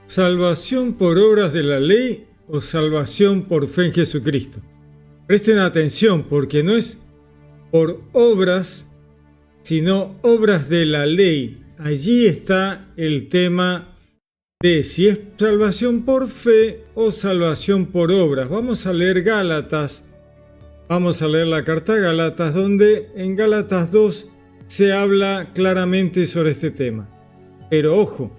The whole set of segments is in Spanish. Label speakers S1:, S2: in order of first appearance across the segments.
S1: ¿Salvación por obras de la ley o salvación por fe en Jesucristo? Presten atención porque no es por obras, sino obras de la ley. Allí está el tema de si es salvación por fe o salvación por obras. Vamos a leer Gálatas, vamos a leer la carta a Gálatas, donde en Gálatas 2 se habla claramente sobre este tema. Pero ojo,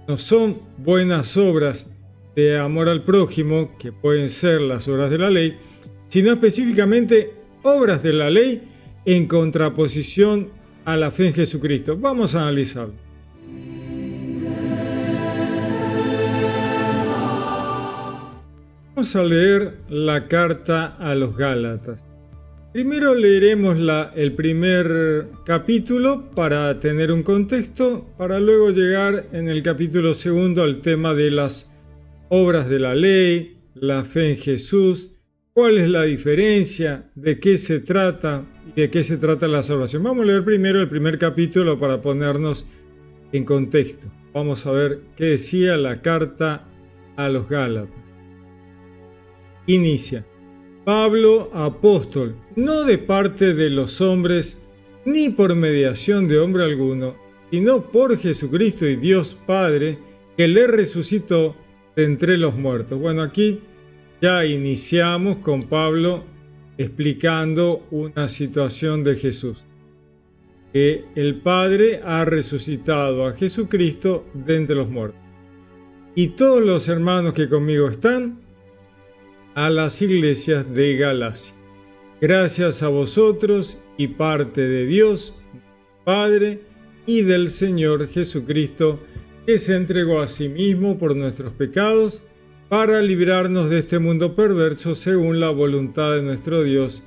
S1: no son buenas obras de amor al prójimo, que pueden ser las obras de la ley, sino específicamente obras de la ley en contraposición a la fe en Jesucristo. Vamos a analizarlo. Vamos a leer la carta a los Gálatas. Primero leeremos el primer capítulo para tener un contexto, para luego llegar en el capítulo segundo al tema de las obras de la ley, la fe en Jesús, cuál es la diferencia, de qué se trata y de qué se trata la salvación. Vamos a leer primero el primer capítulo para ponernos en contexto. Vamos a ver qué decía la carta a los Gálatas. Inicia. Pablo, apóstol, no de parte de los hombres, ni por mediación de hombre alguno, sino por Jesucristo y Dios Padre, que le resucitó de entre los muertos. Bueno, aquí ya iniciamos con Pablo explicando una situación de Jesús, que el Padre ha resucitado a Jesucristo de entre los muertos. Y todos los hermanos que conmigo están, a las iglesias de Galacia. Gracias a vosotros y parte de Dios, Padre, y del Señor Jesucristo, que se entregó a sí mismo por nuestros pecados, para librarnos de este mundo perverso según la voluntad de nuestro Dios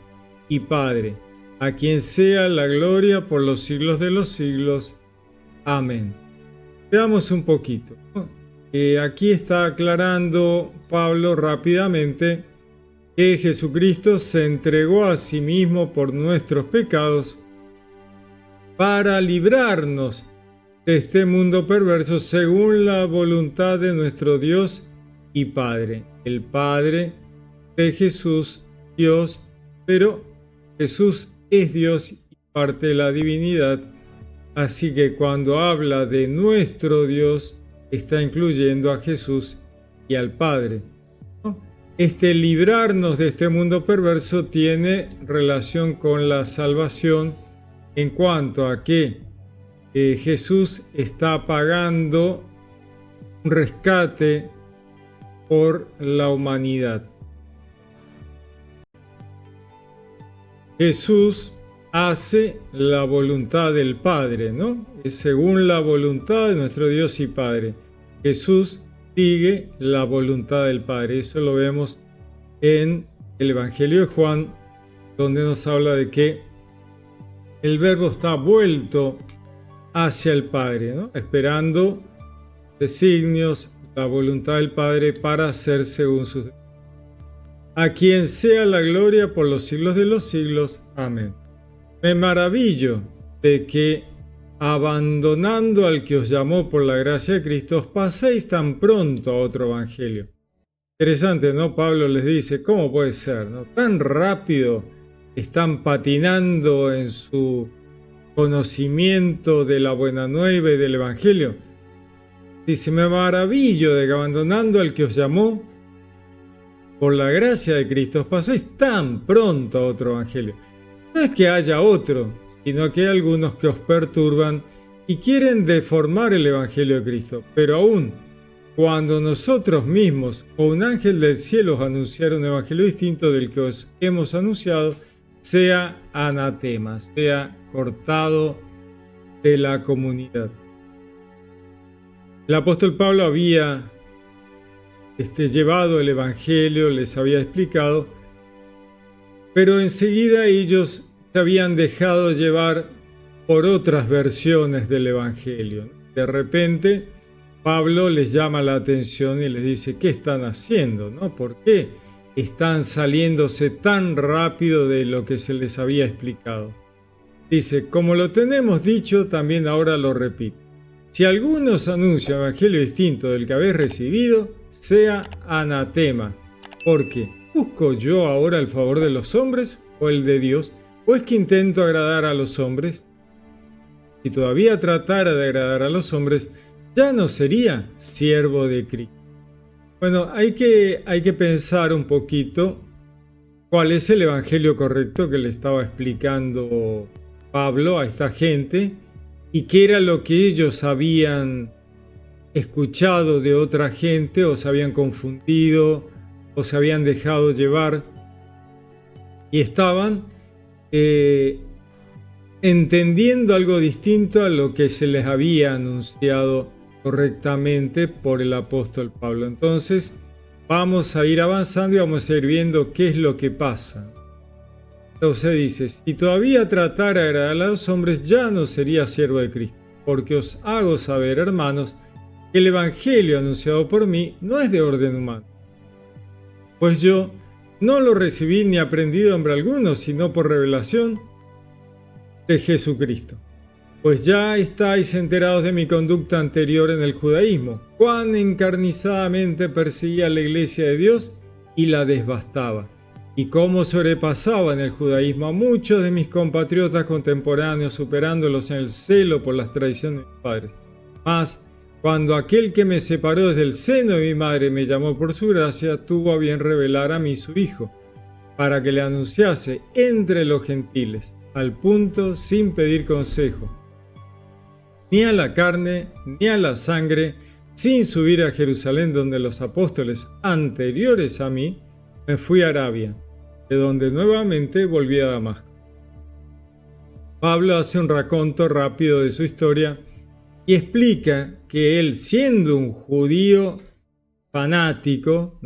S1: y Padre, a quien sea la gloria por los siglos de los siglos. Amén. Veamos un poquito. Aquí está aclarando Pablo rápidamente que Jesucristo se entregó a sí mismo por nuestros pecados para librarnos de este mundo perverso según la voluntad de nuestro Dios y Padre. El Padre de Jesús, Dios, pero Jesús es Dios y parte de la divinidad, así que cuando habla de nuestro Dios, está incluyendo a Jesús y al Padre. Este librarnos de este mundo perverso tiene relación con la salvación en cuanto a que Jesús está pagando un rescate por la humanidad. Jesús hace la voluntad del Padre, ¿no? Es según la voluntad de nuestro Dios y Padre. Jesús sigue la voluntad del Padre. Eso lo vemos en el Evangelio de Juan, donde nos habla de que el Verbo está vuelto hacia el Padre, ¿no? Esperando designios, la voluntad del Padre para hacer según sus deseos. A quien sea la gloria por los siglos de los siglos. Amén. Me maravillo de que, abandonando al que os llamó por la gracia de Cristo, os paséis tan pronto a otro evangelio. Interesante, ¿no? Pablo les dice, ¿cómo puede ser, no? Tan rápido están patinando en su conocimiento de la buena nueva y del evangelio. Dice, me maravillo de que, abandonando al que os llamó por la gracia de Cristo, os paséis tan pronto a otro evangelio. No es que haya otro, sino que hay algunos que os perturban y quieren deformar el Evangelio de Cristo. Pero aún cuando nosotros mismos o un ángel del cielo os anunciara un Evangelio distinto del que os hemos anunciado, sea anatema, sea cortado de la comunidad. El apóstol Pablo había llevado el Evangelio, les había explicado, pero enseguida ellos se habían dejado llevar por otras versiones del Evangelio. De repente, Pablo les llama la atención y les dice, ¿qué están haciendo? ¿No? ¿Por qué están saliéndose tan rápido de lo que se les había explicado? Dice, como lo tenemos dicho, también ahora lo repito. si alguno os anuncia un evangelio distinto del que habéis recibido, sea anatema. Porque, ¿busco yo ahora el favor de los hombres o el de Dios? ¿O es que intento agradar a los hombres? Si todavía tratara de agradar a los hombres, ya no sería siervo de Cristo. Bueno, hay que pensar un poquito cuál es el evangelio correcto que le estaba explicando Pablo a esta gente y qué era lo que ellos habían escuchado de otra gente o se habían confundido o se habían dejado llevar y estaban entendiendo algo distinto a lo que se les había anunciado correctamente por el apóstol Pablo. Entonces vamos a ir avanzando y vamos a ir viendo qué es lo que pasa. Entonces dice, si todavía tratara de agradar a los hombres, ya no sería siervo de Cristo, porque os hago saber, hermanos, que el evangelio anunciado por mí no es de orden humano. Pues yo no lo recibí ni aprendí de hombre alguno, sino por revelación de Jesucristo. Pues ya estáis enterados de mi conducta anterior en el judaísmo, cuán encarnizadamente perseguía a la iglesia de Dios y la devastaba, y cómo sobrepasaba en el judaísmo a muchos de mis compatriotas contemporáneos, superándolos en el celo por las tradiciones de mis padres. Mas, cuando aquel que me separó desde el seno de mi madre me llamó por su gracia, tuvo a bien revelar a mí su Hijo, para que le anunciase entre los gentiles, al punto sin pedir consejo, ni a la carne, ni a la sangre, sin subir a Jerusalén, donde los apóstoles anteriores a mí, me fui a Arabia, de donde nuevamente volví a Damasco. Pablo hace un raconto rápido de su historia y explica que él, siendo un judío fanático,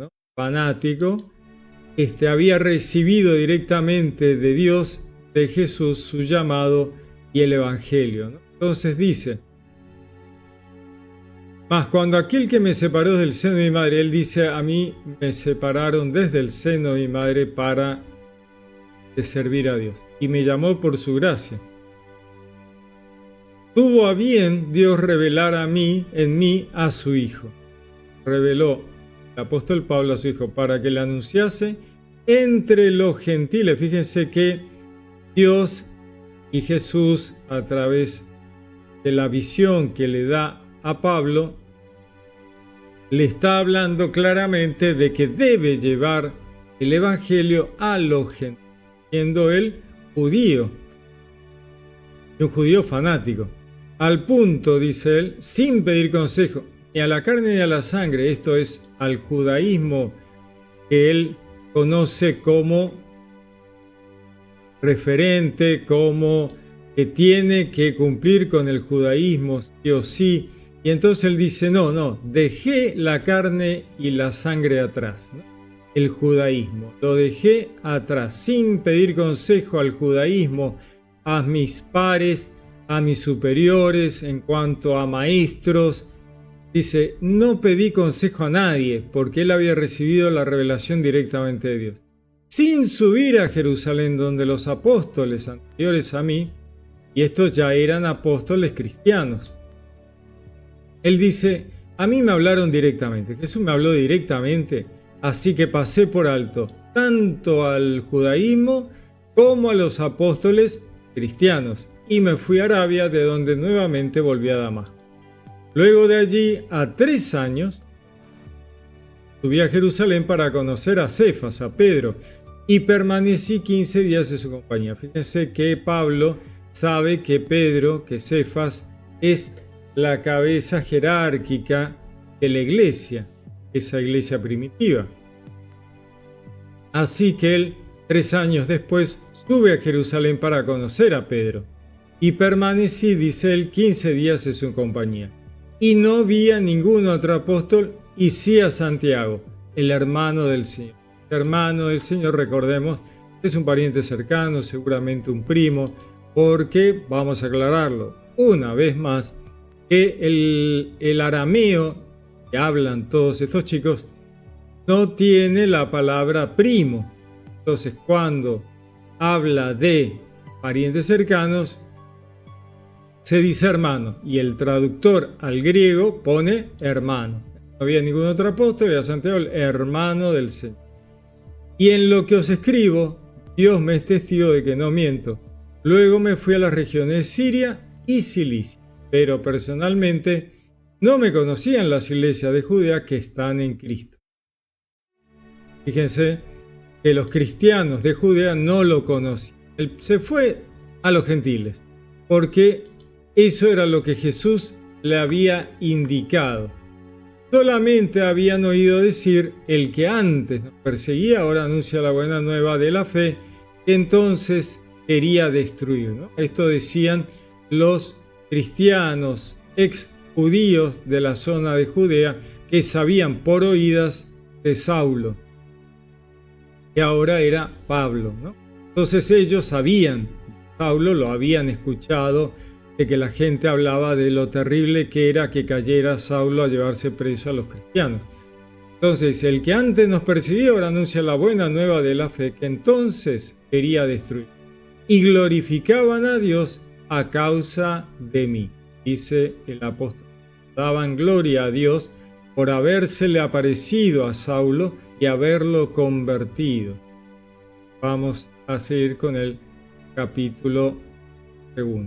S1: había recibido directamente de Dios, de Jesús, su llamado y el evangelio, ¿no? Entonces dice, mas cuando aquel que me separó del seno de mi madre, él dice, a mí me separaron desde el seno de mi madre para servir a Dios, y me llamó por su gracia. Tuvo a bien Dios revelar en mí a su Hijo. Reveló el apóstol Pablo a su Hijo para que le anunciase entre los gentiles. Fíjense que Dios y Jesús, a través de la visión que le da a Pablo, le está hablando claramente de que debe llevar el evangelio a los gentiles, siendo él judío, y un judío fanático, al punto, dice él, sin pedir consejo, ni a la carne ni a la sangre, esto es, al judaísmo que él conoce como referente, como que tiene que cumplir con el judaísmo sí o sí, y entonces él dice, no, dejé la carne y la sangre atrás, ¿no? El judaísmo, lo dejé atrás, sin pedir consejo al judaísmo, a mis pares, a mis superiores, en cuanto a maestros. Dice, no pedí consejo a nadie, porque él había recibido la revelación directamente de Dios. Sin subir a Jerusalén, donde los apóstoles anteriores a mí, y estos ya eran apóstoles cristianos. Él dice, a mí me hablaron directamente, Jesús me habló directamente, así que pasé por alto tanto al judaísmo como a los apóstoles cristianos, y me fui a Arabia, de donde nuevamente volví a Damasco. Luego de allí, a 3 años, subí a Jerusalén para conocer a Cefas, a Pedro, y permanecí 15 días en su compañía. Fíjense que Pablo sabe que Pedro, que Cefas, es la cabeza jerárquica de la iglesia, esa iglesia primitiva. Así que él, 3 años después, sube a Jerusalén para conocer a Pedro, y permanecí, dice él, 15 días en su compañía. Y no vi a ningún otro apóstol, y sí a Santiago, el hermano del Señor. El hermano del Señor, recordemos, es un pariente cercano, seguramente un primo, porque, vamos a aclararlo una vez más, que el arameo que hablan todos estos chicos no tiene la palabra primo. Entonces, cuando habla de parientes cercanos, se dice hermano, y el traductor al griego pone hermano. No había ningún otro apóstol, era Santiago, el hermano del Señor. Y en lo que os escribo, Dios me es testigo de que no miento. Luego me fui a las regiones Siria y Cilicia, pero personalmente no me conocían las iglesias de Judea que están en Cristo. Fíjense que los cristianos de Judea no lo conocían. Él se fue a los gentiles, porque eso era lo que Jesús le había indicado. Solamente habían oído decir: el que antes nos perseguía ahora anuncia la buena nueva de la fe, que entonces quería destruir, ¿no? Esto decían los cristianos ex judíos de la zona de Judea, que sabían por oídas de Saulo, que ahora era Pablo, ¿no? Entonces ellos sabían, Saulo lo habían escuchado, de que la gente hablaba de lo terrible que era que cayera Saulo a llevarse preso a los cristianos. Entonces, el que antes nos perseguía ahora anuncia la buena nueva de la fe, que entonces quería destruir. Y glorificaban a Dios a causa de mí, dice el apóstol. Daban gloria a Dios por habérsele aparecido a Saulo y haberlo convertido. Vamos a seguir con el capítulo 2.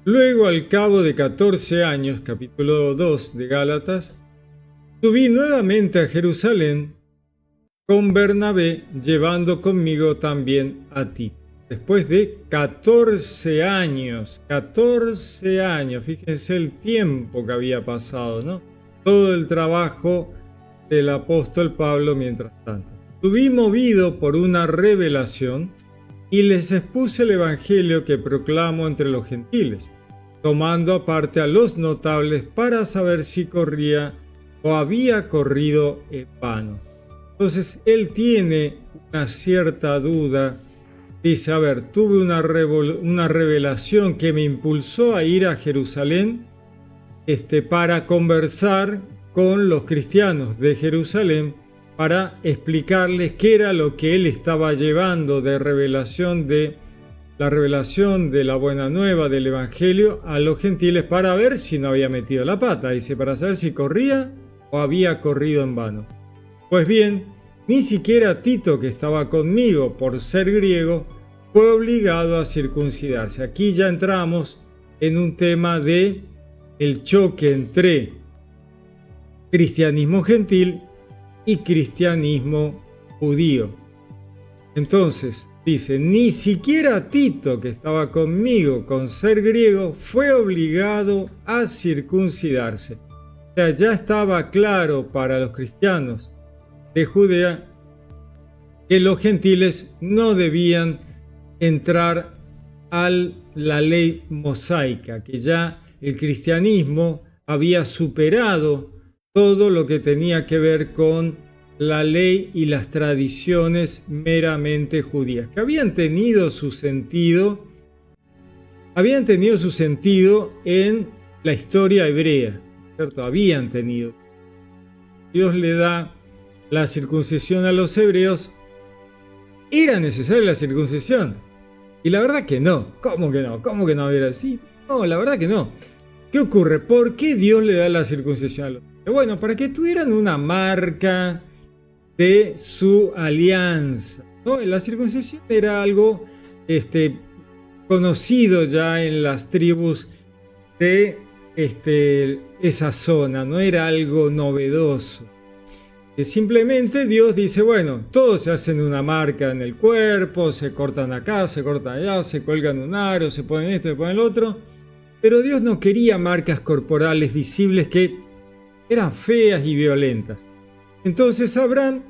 S1: Luego, al cabo de 14 años, capítulo 2 de Gálatas, subí nuevamente a Jerusalén con Bernabé, llevando conmigo también a Tito. Después de 14 años, fíjense el tiempo que había pasado, ¿no? Todo el trabajo del apóstol Pablo mientras tanto. Subí movido por una revelación y les expuse el evangelio que proclamo entre los gentiles, tomando aparte a los notables para saber si corría o había corrido en vano. Entonces él tiene una cierta duda, dice: a ver, tuve una revelación que me impulsó a ir a Jerusalén para conversar con los cristianos de Jerusalén, para explicarles qué era lo que él estaba llevando de revelación, de la revelación de la buena nueva del evangelio a los gentiles, para ver si no había metido la pata, dice, para saber si corría o había corrido en vano. Pues bien, ni siquiera Tito, que estaba conmigo por ser griego, fue obligado a circuncidarse. Aquí ya entramos en un tema de el choque entre cristianismo gentil y cristianismo judío. Entonces, dice, ni siquiera Tito, que estaba conmigo con ser griego, fue obligado a circuncidarse. O sea, ya estaba claro para los cristianos de Judea que los gentiles no debían entrar a la ley mosaica, que ya el cristianismo había superado todo lo que tenía que ver con la ley y las tradiciones meramente judías, que habían tenido su sentido en la historia hebrea, ¿cierto? Habían tenido. Dios le da la circuncisión a los hebreos. ¿Era necesaria la circuncisión? Y la verdad que no. ¿Cómo que no? ¿Cómo que no era así? No, la verdad que no. ¿Qué ocurre? ¿Por qué Dios le da la circuncisión a los hebreos? Bueno, para que tuvieran una marca de su alianza, ¿no? La circuncisión era algo conocido ya en las tribus de esa zona, no era algo novedoso. Simplemente Dios dice, bueno, todos se hacen una marca en el cuerpo, se cortan acá, se cortan allá, se cuelgan un aro, se ponen esto, se ponen el otro, pero Dios no quería marcas corporales visibles que eran feas y violentas. Entonces Abraham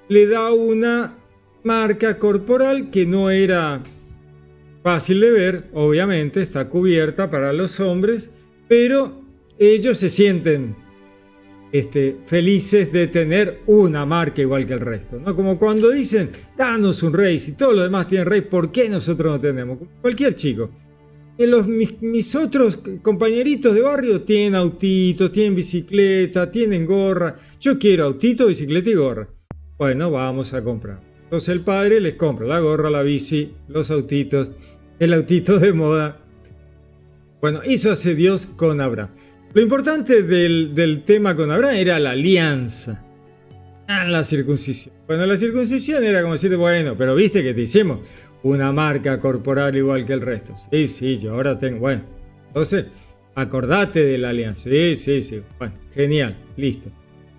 S1: le da una marca corporal que no era fácil de ver, obviamente está cubierta para los hombres, pero ellos se sienten felices de tener una marca igual que el resto, ¿no? Como cuando dicen, danos un rey, si todos los demás tienen rey, ¿por qué nosotros no tenemos? Cualquier chico. Mis otros compañeritos de barrio tienen autitos, tienen bicicleta, tienen gorra. Yo quiero autito, bicicleta y gorra. Bueno, vamos a comprar. Entonces el padre les compra la gorra, la bici, los autitos. el autito de moda. Bueno, eso hace Dios con Abraham. Lo importante del tema con Abraham era la alianza, la circuncisión. Bueno, la circuncisión era como decir, bueno, pero viste que te hicimos una marca corporal igual que el resto. Sí, yo ahora tengo, bueno, entonces acordate de la alianza. Sí, bueno, genial, listo.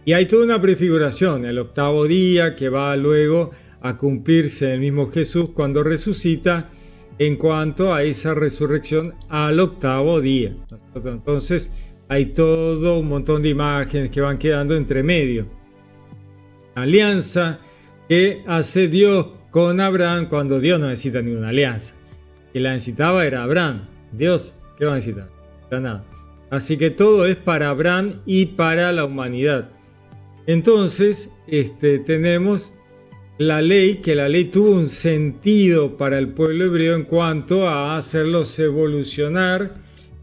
S1: Y hay toda una prefiguración, el octavo día que va luego a cumplirse el mismo Jesús cuando resucita en cuanto a esa resurrección al octavo día. Entonces hay todo un montón de imágenes que van quedando entre medio. Alianza que hace Dios con Abraham cuando Dios no necesita ninguna alianza. Quien la necesitaba era Abraham. Dios, ¿qué va a necesitar? Para nada. Así que todo es para Abraham y para la humanidad. Entonces, tenemos la ley, que la ley tuvo un sentido para el pueblo hebreo en cuanto a hacerlos evolucionar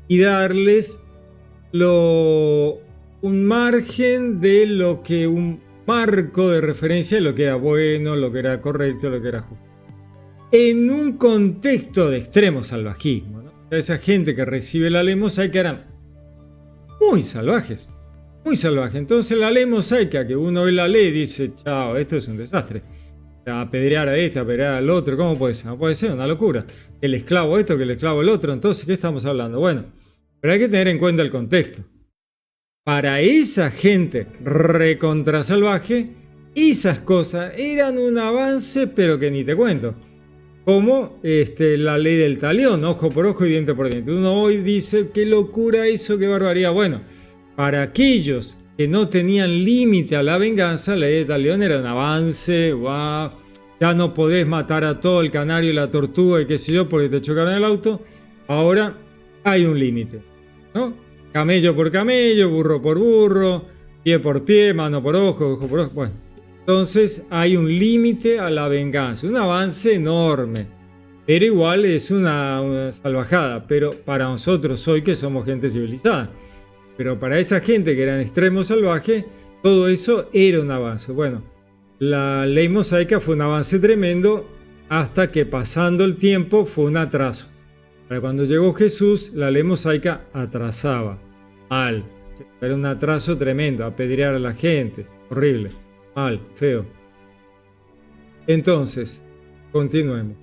S1: y darles un margen de lo que un marco de referencia de lo que era bueno, lo que era correcto, lo que era justo. En un contexto de extremo salvajismo, ¿no? Esa gente que recibe la ley mosaica eran muy salvajes, muy salvajes. Entonces la ley mosaica, que uno ve la ley y dice, chao, esto es un desastre. Apedrear a este, apedrear al otro, ¿cómo puede ser? No puede ser, una locura. El esclavo esto, que el esclavo el otro. Entonces, ¿qué estamos hablando? Bueno, pero hay que tener en cuenta el contexto. Para esa gente recontra salvaje, esas cosas eran un avance, pero que ni te cuento. Como la ley del talión, ojo por ojo y diente por diente. Uno hoy dice, qué locura eso, qué barbaridad. Bueno, para aquellos que no tenían límite a la venganza, la ley del talión era un avance, wow, ya no podés matar a todo el canario y la tortuga y qué sé yo porque te chocaron el auto. Ahora hay un límite, ¿no? Camello por camello, burro por burro, pie por pie, mano por ojo por ojo. Bueno, entonces hay un límite a la venganza, un avance enorme, pero igual es una salvajada. Pero para nosotros hoy que somos gente civilizada, pero para esa gente que era en extremo salvaje, todo eso era un avance. Bueno, la ley mosaica fue un avance tremendo hasta que pasando el tiempo fue un atraso. Para cuando llegó Jesús, la ley mosaica atrasaba mal. Era un atraso tremendo, apedrear a la gente, horrible, mal, feo. Entonces, continuemos.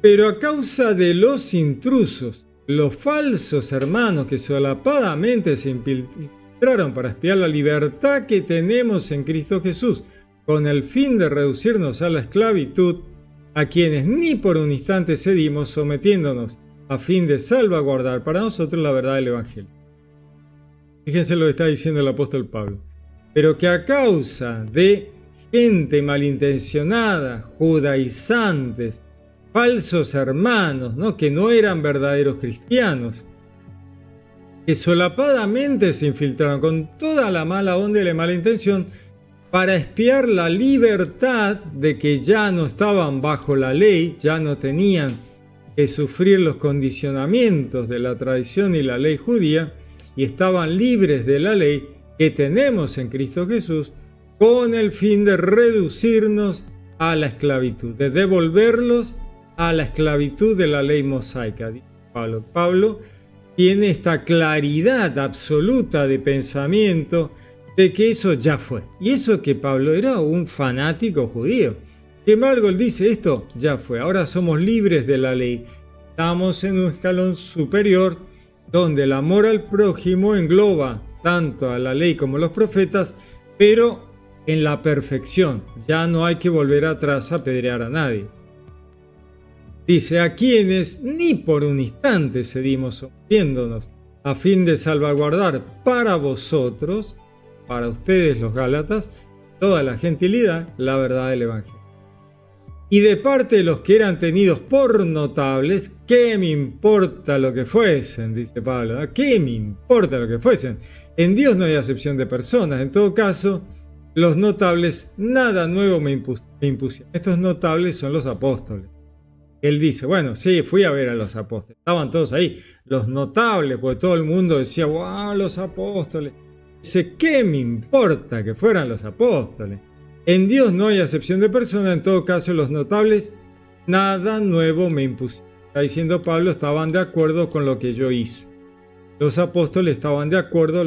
S1: Pero a causa de los intrusos, los falsos hermanos que solapadamente se infiltraron para espiar la libertad que tenemos en Cristo Jesús, con el fin de reducirnos a la esclavitud, a quienes ni por un instante cedimos, sometiéndonos a fin de salvaguardar para nosotros la verdad del Evangelio. Fíjense lo que está diciendo el apóstol Pablo. Pero que a causa de gente malintencionada, judaizantes, falsos hermanos, ¿no? Que no eran verdaderos cristianos, que solapadamente se infiltraron con toda la mala onda y la mala intención para espiar la libertad de que ya no estaban bajo la ley, ya no tenían que sufrir los condicionamientos de la tradición y la ley judía, y estaban libres de la ley que tenemos en Cristo Jesús, con el fin de reducirnos a la esclavitud, de devolverlos a la esclavitud de la ley mosaica. Pablo tiene esta claridad absoluta de pensamiento de que eso ya fue. Y eso que Pablo era un fanático judío. Sin embargo, él dice, esto ya fue, ahora somos libres de la ley. Estamos en un escalón superior donde el amor al prójimo engloba tanto a la ley como a los profetas, pero en la perfección. Ya no hay que volver atrás a apedrear a nadie. Dice, a quienes ni por un instante cedimos sometiéndonos a fin de salvaguardar para vosotros, para ustedes los Gálatas, toda la gentilidad, la verdad del Evangelio. Y de parte de los que eran tenidos por notables, ¿qué me importa lo que fuesen? Dice Pablo, ¿no? ¿Qué me importa lo que fuesen? En Dios no hay acepción de personas. En todo caso, los notables nada nuevo me impusieron. Estos notables son los apóstoles. Él dice, bueno, sí, fui a ver a los apóstoles. Estaban todos ahí, los notables, porque todo el mundo decía, wow, los apóstoles. Dice, ¿qué me importa que fueran los apóstoles? En Dios no hay acepción de personas, en todo caso los notables nada nuevo me impusieron. Está diciendo Pablo, estaban de acuerdo con lo que yo hice. Los apóstoles estaban de acuerdo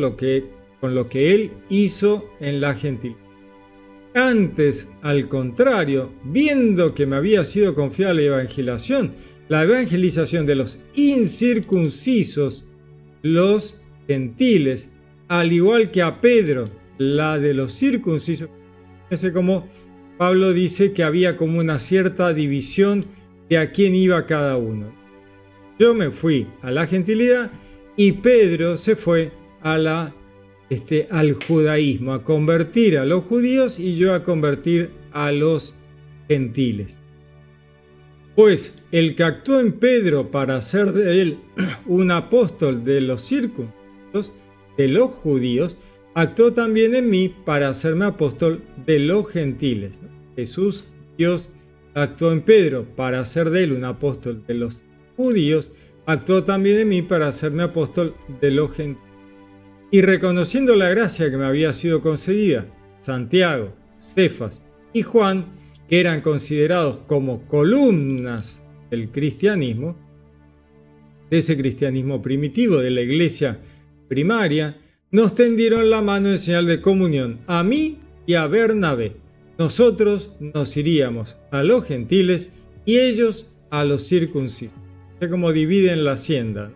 S1: con lo que él hizo en la gentilidad. Antes, al contrario, viendo que me había sido confiada la evangelización de los incircuncisos, los gentiles, al igual que a Pedro, la de los circuncisos. Fíjense cómo Pablo dice que había como una cierta división de a quién iba cada uno. Yo me fui a la gentilidad y Pedro se fue al judaísmo, a convertir a los judíos y yo a convertir a los gentiles. Pues el que actuó en Pedro para hacer de él un apóstol de los circuncisos, de los judíos, actuó también en mí para hacerme apóstol de los gentiles. Jesús, Dios, actuó en Pedro para hacer de él un apóstol de los judíos, actuó también en mí para hacerme apóstol de los gentiles. Y reconociendo la gracia que me había sido concedida, Santiago, Cefas y Juan, que eran considerados como columnas del cristianismo, de ese cristianismo primitivo, de la iglesia primaria, nos tendieron la mano en señal de comunión, a mí y a Bernabé. Nosotros nos iríamos a los gentiles y ellos a los circuncisos. Es como dividen la hacienda.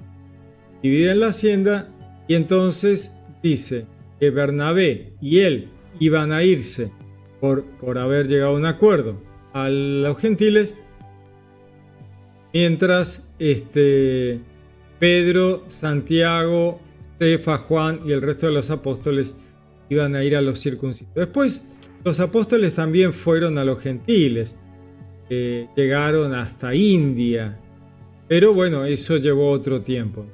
S1: Dividen la hacienda y entonces dice que Bernabé y él iban a irse por haber llegado a un acuerdo a los gentiles, mientras Pedro, Santiago, Cefas, Juan y el resto de los apóstoles iban a ir a los circuncisos. Después los apóstoles también fueron a los gentiles, llegaron hasta India, pero bueno, eso llevó otro tiempo.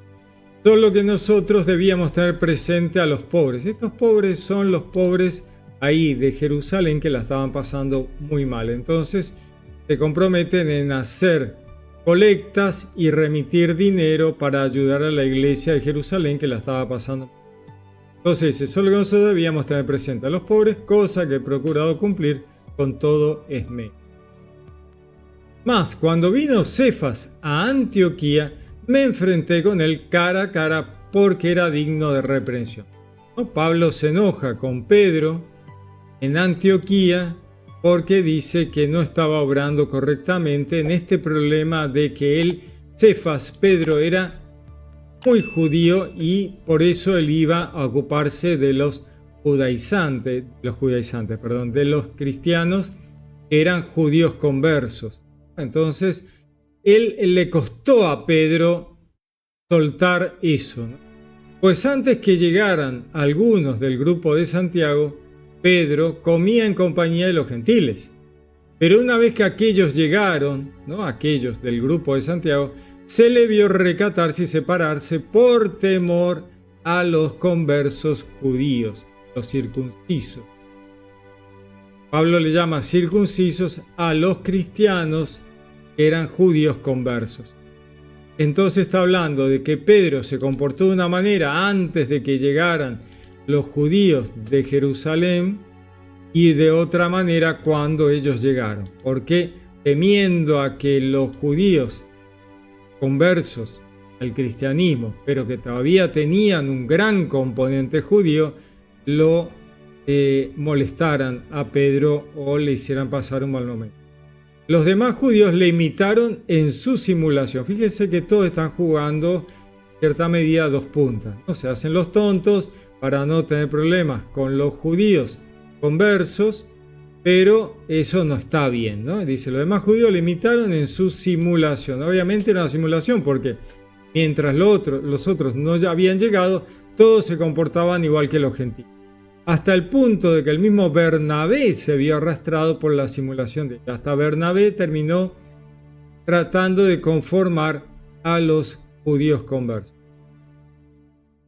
S1: Solo que nosotros debíamos tener presente a los pobres. Estos pobres son los pobres ahí de Jerusalén que la estaban pasando muy mal. Entonces se comprometen en hacer colectas y remitir dinero para ayudar a la iglesia de Jerusalén que la estaba pasando mal. Entonces solo que nosotros debíamos tener presente a los pobres, cosa que he procurado cumplir con todo esmero. Mas cuando vino Cefas a Antioquía, me enfrenté con él cara a cara porque era digno de reprensión. Pablo se enoja con Pedro en Antioquía porque dice que no estaba obrando correctamente en este problema de que él, Cefas, Pedro, era muy judío y por eso él iba a ocuparse de los cristianos que eran judíos conversos. Entonces, él le costó a Pedro soltar eso, ¿no? Pues antes que llegaran algunos del grupo de Santiago, Pedro comía en compañía de los gentiles. Pero una vez que aquellos llegaron, ¿no?, aquellos del grupo de Santiago, se le vio recatarse y separarse por temor a los conversos judíos, los circuncisos. Pablo le llama circuncisos a los cristianos que eran judíos conversos. Entonces está hablando de que Pedro se comportó de una manera antes de que llegaran los judíos de Jerusalén y de otra manera cuando ellos llegaron. Porque temiendo a que los judíos conversos al cristianismo, pero que todavía tenían un gran componente judío, lo molestaran a Pedro o le hicieran pasar un mal momento. Los demás judíos le imitaron en su simulación. Fíjense que todos están jugando en cierta medida dos puntas, ¿no? Se hacen los tontos para no tener problemas con los judíos conversos, pero eso no está bien, ¿no? Dice, los demás judíos le imitaron en su simulación. Obviamente era una simulación porque mientras los otros no ya habían llegado, todos se comportaban igual que los gentiles. Hasta el punto de que el mismo Bernabé se vio arrastrado por la simulación de ellos. Hasta Bernabé terminó tratando de conformar a los judíos conversos.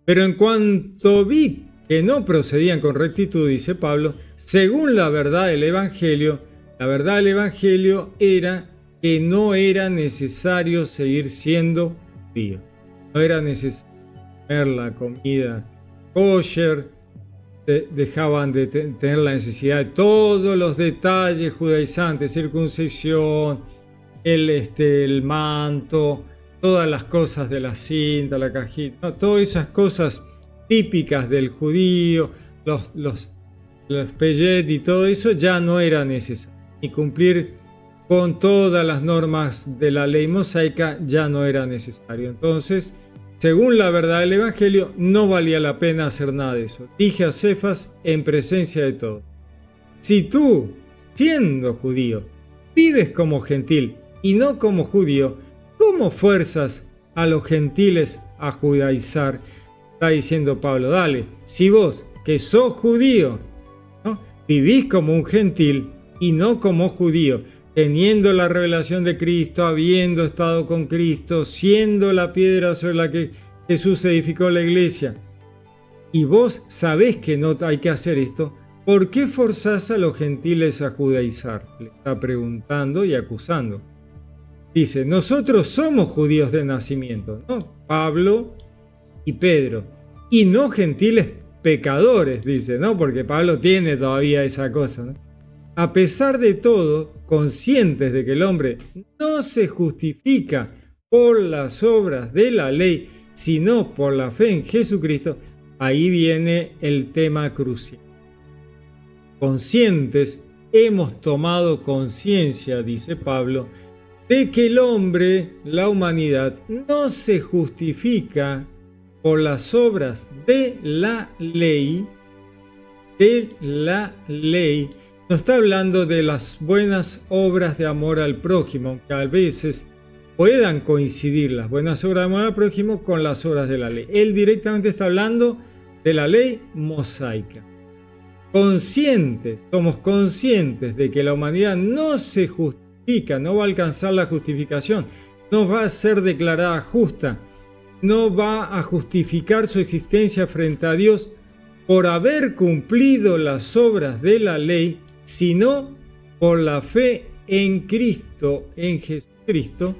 S1: Pero en cuanto vi que no procedían con rectitud, dice Pablo, según la verdad del Evangelio era que no era necesario seguir siendo judío. No era necesario comer la comida kosher, dejaban de tener la necesidad de todos los detalles judaizantes, circuncisión, el manto, todas las cosas de la cinta, la cajita, ¿no? Todas esas cosas típicas del judío, los pellet y todo eso ya no era necesario. Y cumplir con todas las normas de la ley mosaica ya no era necesario. Entonces, según la verdad del Evangelio, no valía la pena hacer nada de eso. Dije a Cefas en presencia de todos: si tú, siendo judío, vives como gentil y no como judío, ¿cómo fuerzas a los gentiles a judaizar? Está diciendo Pablo, dale, si vos, que sos judío, ¿no?, vivís como un gentil y no como judío, teniendo la revelación de Cristo, habiendo estado con Cristo, siendo la piedra sobre la que Jesús edificó la iglesia, y vos sabés que no hay que hacer esto, ¿por qué forzás a los gentiles a judaizar? Le está preguntando y acusando. Dice, nosotros somos judíos de nacimiento, ¿no? Pablo y Pedro, y no gentiles pecadores, dice, ¿no? Porque Pablo tiene todavía esa cosa, ¿no? A pesar de todo, conscientes de que el hombre no se justifica por las obras de la ley, sino por la fe en Jesucristo, ahí viene el tema crucial. Conscientes, hemos tomado conciencia, dice Pablo, de que el hombre, la humanidad, no se justifica por las obras de la ley, no está hablando de las buenas obras de amor al prójimo, aunque a veces puedan coincidir las buenas obras de amor al prójimo con las obras de la ley. Él directamente está hablando de la ley mosaica. Somos conscientes de que la humanidad no se justifica, no va a alcanzar la justificación, no va a ser declarada justa, no va a justificar su existencia frente a Dios por haber cumplido las obras de la ley, sino por la fe en Cristo, en Jesucristo.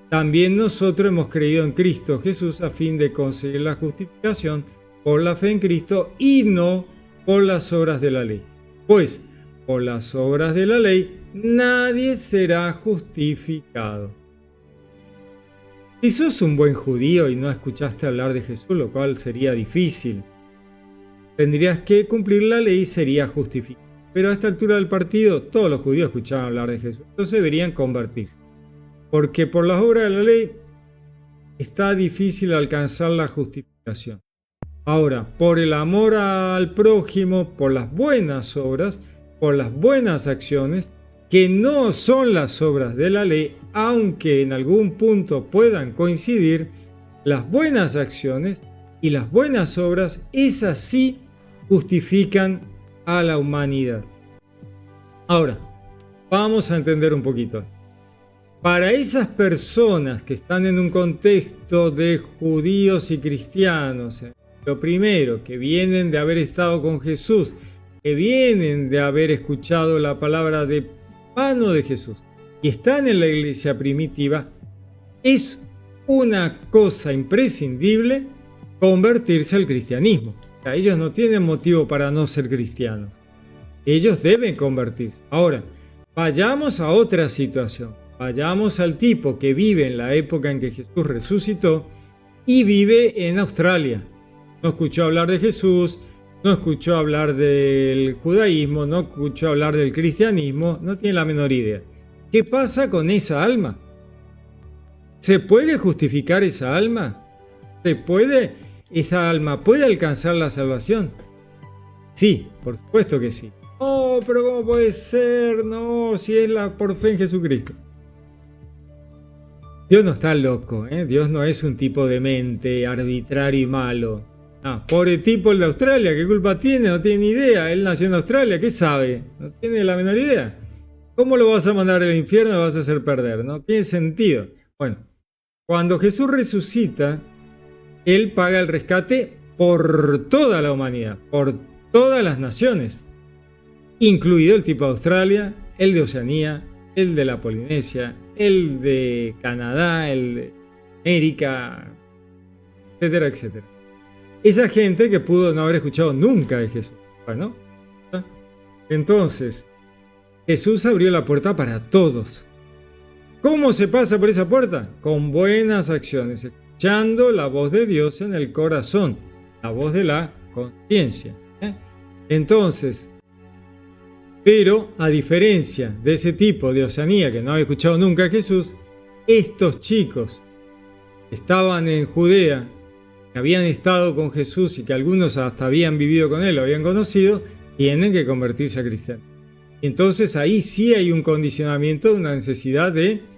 S1: También nosotros hemos creído en Cristo Jesús a fin de conseguir la justificación por la fe en Cristo y no por las obras de la ley. Pues por las obras de la ley nadie será justificado. Si sos un buen judío y no escuchaste hablar de Jesús, lo cual sería difícil, tendrías que cumplir la ley y sería justificado. Pero a esta altura del partido todos los judíos escuchaban hablar de Jesús, entonces deberían convertirse. Porque por las obras de la ley está difícil alcanzar la justificación. Ahora, por el amor al prójimo, por las buenas obras, por las buenas acciones, que no son las obras de la ley, aunque en algún punto puedan coincidir, las buenas acciones y las buenas obras, esas sí justifican a la humanidad. Ahora, vamos a entender un poquito. Para esas personas que están en un contexto de judíos y cristianos, lo primero, que vienen de haber estado con Jesús, que vienen de haber escuchado la palabra de mano de Jesús y están en la iglesia primitiva, es una cosa imprescindible convertirse al cristianismo. O sea, ellos no tienen motivo para no ser cristianos. Ellos deben convertirse. Ahora, vayamos a otra situación. Vayamos al tipo que vive en la época en que Jesús resucitó y vive en Australia. No escuchó hablar de Jesús, no escuchó hablar del judaísmo, no escuchó hablar del cristianismo, no tiene la menor idea. ¿Qué pasa con esa alma? ¿Se puede justificar esa alma? ¿Esa alma puede alcanzar la salvación? Sí, por supuesto que sí. Oh, pero ¿cómo puede ser? No, si es por fe en Jesucristo. Dios no está loco, ¿eh? Dios no es un tipo demente, arbitrario y malo. Pobre tipo el de Australia, ¿qué culpa tiene? No tiene ni idea. Él nació en Australia, ¿qué sabe? No tiene la menor idea. ¿Cómo lo vas a mandar al infierno y lo vas a hacer perder? No tiene sentido. Bueno, cuando Jesús resucita, Él paga el rescate por toda la humanidad, por todas las naciones, incluido el tipo de Australia, el de Oceanía, el de la Polinesia, el de Canadá, el de América, etcétera, etcétera. Esa gente que pudo no haber escuchado nunca de Jesús. Bueno, entonces, Jesús abrió la puerta para todos. ¿Cómo se pasa por esa puerta? Con buenas acciones, escuchando la voz de Dios en el corazón, la voz de la conciencia. Entonces, pero a diferencia de ese tipo de Oceanía que no había escuchado nunca a Jesús, estos chicos que estaban en Judea, que habían estado con Jesús y que algunos hasta habían vivido con él, lo habían conocido, tienen que convertirse a cristianos. Entonces ahí sí hay un condicionamiento, una necesidad de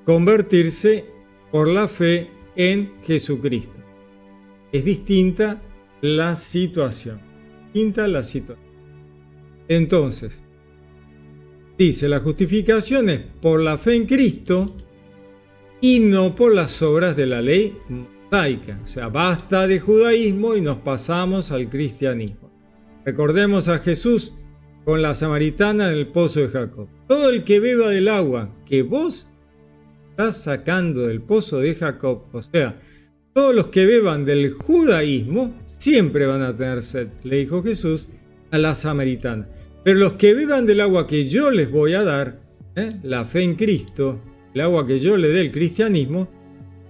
S1: convertirse por la fe en Jesucristo. Es distinta la situación. Entonces, dice, la justificación es por la fe en Cristo y no por las obras de la ley mosaica. O sea, basta de judaísmo y nos pasamos al cristianismo. Recordemos a Jesús con la samaritana en el pozo de Jacob. Todo el que beba del agua que vos estás sacando del pozo de Jacob, o sea, todos los que beban del judaísmo siempre van a tener sed, le dijo Jesús a la samaritana. Pero los que beban del agua que yo les voy a dar, la fe en Cristo, el agua que yo le dé, el cristianismo,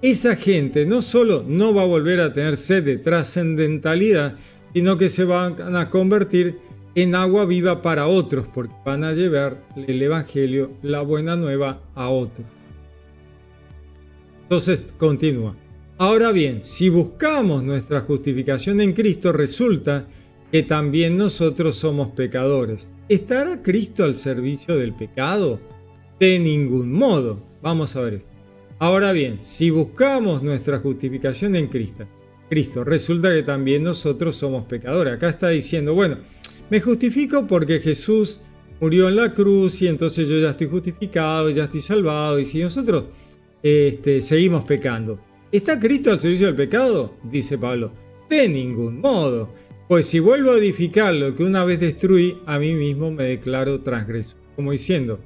S1: esa gente no solo no va a volver a tener sed de trascendentalidad, sino que se van a convertir en agua viva para otros, porque van a llevar el evangelio, la buena nueva, a otros. Entonces continúa. Ahora bien, si buscamos nuestra justificación en Cristo, resulta que también nosotros somos pecadores. ¿Estará Cristo al servicio del pecado? De ningún modo. Vamos a ver esto. Ahora bien, si buscamos nuestra justificación en Cristo, resulta que también nosotros somos pecadores. Acá está diciendo, bueno, me justifico porque Jesús murió en la cruz y entonces yo ya estoy justificado, ya estoy salvado. Y si nosotros seguimos pecando, ¿está Cristo al servicio del pecado? Dice Pablo. De ningún modo. Pues si vuelvo a edificar lo que una vez destruí, a mí mismo me declaro transgresor. Como diciendo,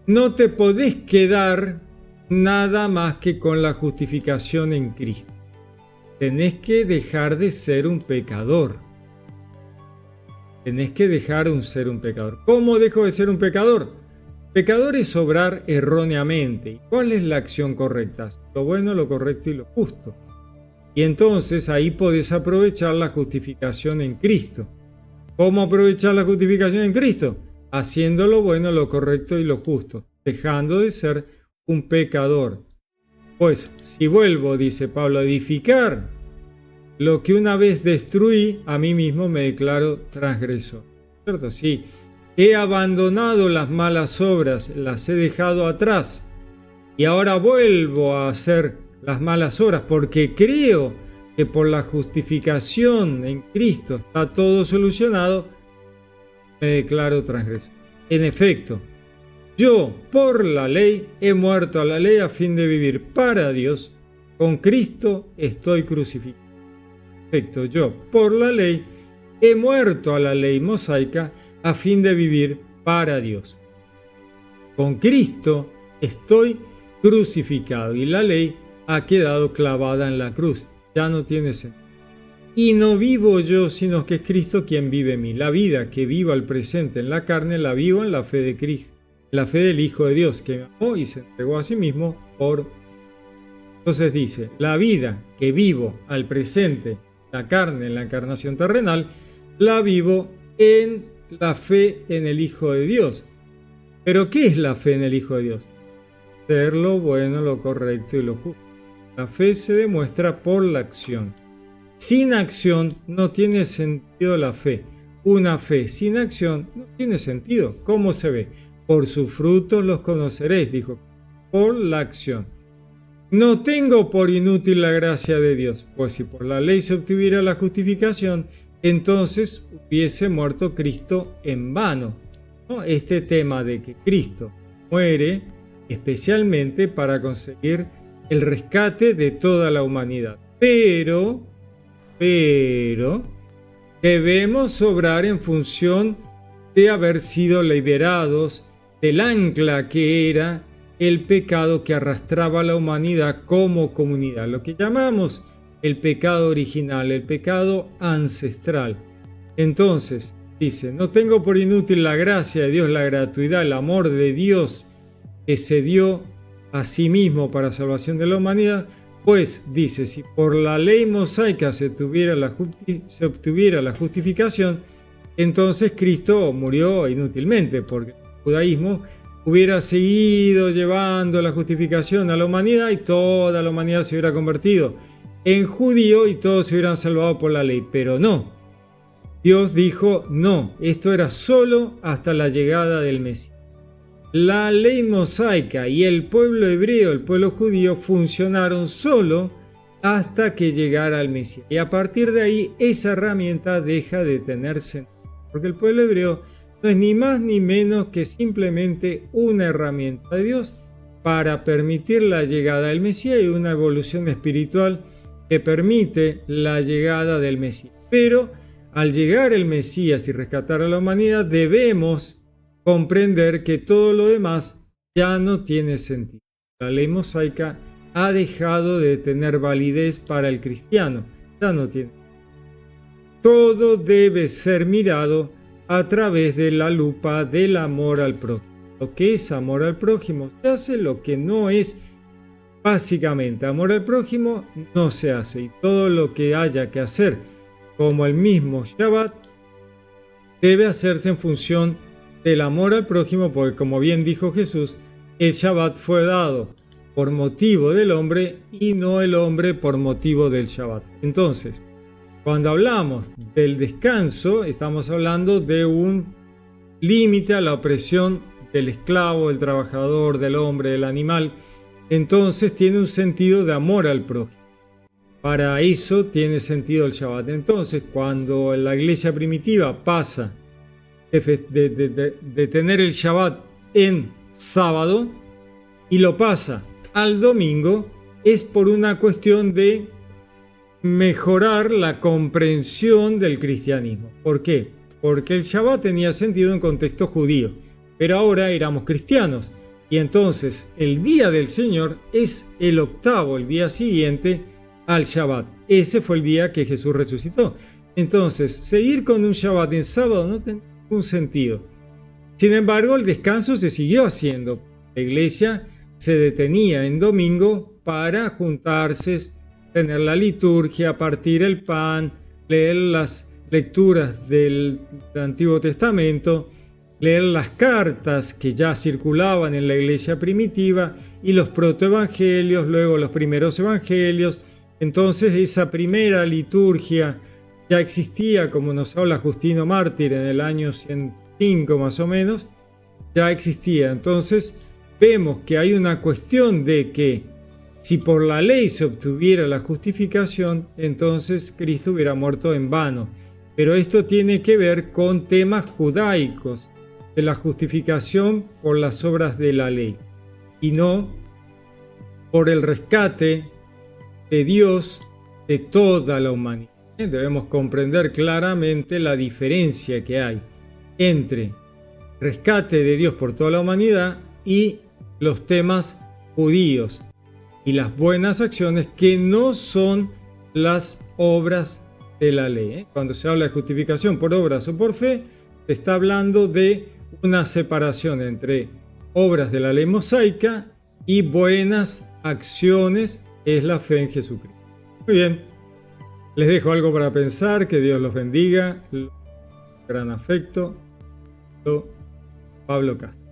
S1: no te podés quedar nada más que con la justificación en Cristo. Tenés que dejar de ser un pecador. Tenés que dejar de ser un pecador. ¿Cómo dejo de ser un pecador? Pecador es obrar erróneamente. ¿Y cuál es la acción correcta? Lo bueno, lo correcto y lo justo. Y entonces ahí podés aprovechar la justificación en Cristo. ¿Cómo aprovechar la justificación en Cristo? Haciendo lo bueno, lo correcto y lo justo, dejando de ser un pecador. Pues si vuelvo, dice Pablo, a edificar lo que una vez destruí, a mí mismo me declaro transgresor. ¿Cierto? Sí. He abandonado las malas obras, las he dejado atrás y ahora vuelvo a hacer las malas obras porque creo que por la justificación en Cristo está todo solucionado, me declaro transgresor. En efecto, yo por la ley he muerto a la ley a fin de vivir para Dios, con Cristo estoy crucificado. En efecto, yo por la ley he muerto a la ley mosaica a fin de vivir para Dios. Con Cristo estoy crucificado y la ley ha quedado clavada en la cruz. Ya no tiene sentido. Y no vivo yo, sino que es Cristo quien vive en mí. La vida que vivo al presente en la carne, la vivo en la fe de Cristo, la fe del Hijo de Dios, que me amó y se entregó a sí mismo por... Entonces dice, la vida que vivo al presente, la carne, en la encarnación terrenal, la vivo en la fe en el Hijo de Dios. ¿Pero qué es la fe en el Hijo de Dios? Ser lo bueno, lo correcto y lo justo. La fe se demuestra por la acción. Sin acción no tiene sentido la fe. Una fe sin acción no tiene sentido. ¿Cómo se ve? Por sus frutos los conoceréis, dijo. Por la acción. No tengo por inútil la gracia de Dios, pues si por la ley se obtuviera la justificación, entonces hubiese muerto Cristo en vano. ¿No? Este tema de que Cristo muere especialmente para conseguir el rescate de toda la humanidad. Pero debemos obrar en función de haber sido liberados del ancla que era el pecado que arrastraba a la humanidad como comunidad, lo que llamamos el pecado original, el pecado ancestral. Entonces, dice, no tengo por inútil la gracia de Dios, la gratuidad, el amor de Dios que se dio a sí mismo para salvación de la humanidad, pues dice, si por la ley mosaica se obtuviera la justificación, entonces Cristo murió inútilmente, porque el judaísmo hubiera seguido llevando la justificación a la humanidad y toda la humanidad se hubiera convertido en judío y todos se hubieran salvado por la ley, pero no. Dios dijo, no, esto era solo hasta la llegada del Mesías. La ley mosaica y el pueblo hebreo, el pueblo judío, funcionaron solo hasta que llegara el Mesías. Y a partir de ahí, esa herramienta deja de tener sentido. Porque el pueblo hebreo no es ni más ni menos que simplemente una herramienta de Dios para permitir la llegada del Mesías y una evolución espiritual que permite la llegada del Mesías. Pero al llegar el Mesías y rescatar a la humanidad, debemos comprender que todo lo demás ya no tiene sentido. La ley mosaica ha dejado de tener validez para el cristiano, ya no tiene. Todo debe ser mirado a través de la lupa del amor al prójimo. Lo que es amor al prójimo se hace, lo que no es, básicamente amor al prójimo no se hace, y todo lo que haya que hacer, como el mismo Shabbat, debe hacerse en función del amor al prójimo, porque como bien dijo Jesús, el Shabbat fue dado por motivo del hombre y no el hombre por motivo del Shabbat. Entonces, cuando hablamos del descanso, estamos hablando de un límite a la opresión del esclavo, del trabajador, del hombre, del animal. Entonces tiene un sentido de amor al prójimo. Para eso tiene sentido el Shabbat. Entonces, cuando la iglesia primitiva pasa de tener el Shabbat en sábado y lo pasa al domingo, es por una cuestión de mejorar la comprensión del cristianismo. ¿Por qué? Porque el Shabbat tenía sentido en contexto judío, pero ahora éramos cristianos y entonces el día del Señor es el octavo, el día siguiente al Shabbat. Ese fue el día que Jesús resucitó. Entonces, seguir con un Shabbat en sábado no tiene ningún sentido. Sin embargo, el descanso se siguió haciendo. La iglesia se detenía en domingo para juntarse, tener la liturgia, partir el pan, leer las lecturas del Antiguo Testamento, leer las cartas que ya circulaban en la iglesia primitiva y los protoevangelios, luego los primeros evangelios. Entonces esa primera liturgia ya existía, como nos habla Justino Mártir en el año 105 más o menos, ya existía. Entonces vemos que hay una cuestión de que si por la ley se obtuviera la justificación, entonces Cristo hubiera muerto en vano. Pero esto tiene que ver con temas judaicos de la justificación por las obras de la ley y no por el rescate de Dios de toda la humanidad. Debemos comprender claramente la diferencia que hay entre rescate de Dios por toda la humanidad y los temas judíos y las buenas acciones que no son las obras de la ley. Cuando se habla de justificación por obras o por fe, se está hablando de una separación entre obras de la ley mosaica y buenas acciones, que es la fe en Jesucristo. Muy bien, les dejo algo para pensar, que Dios los bendiga, gran afecto, Pablo Castro.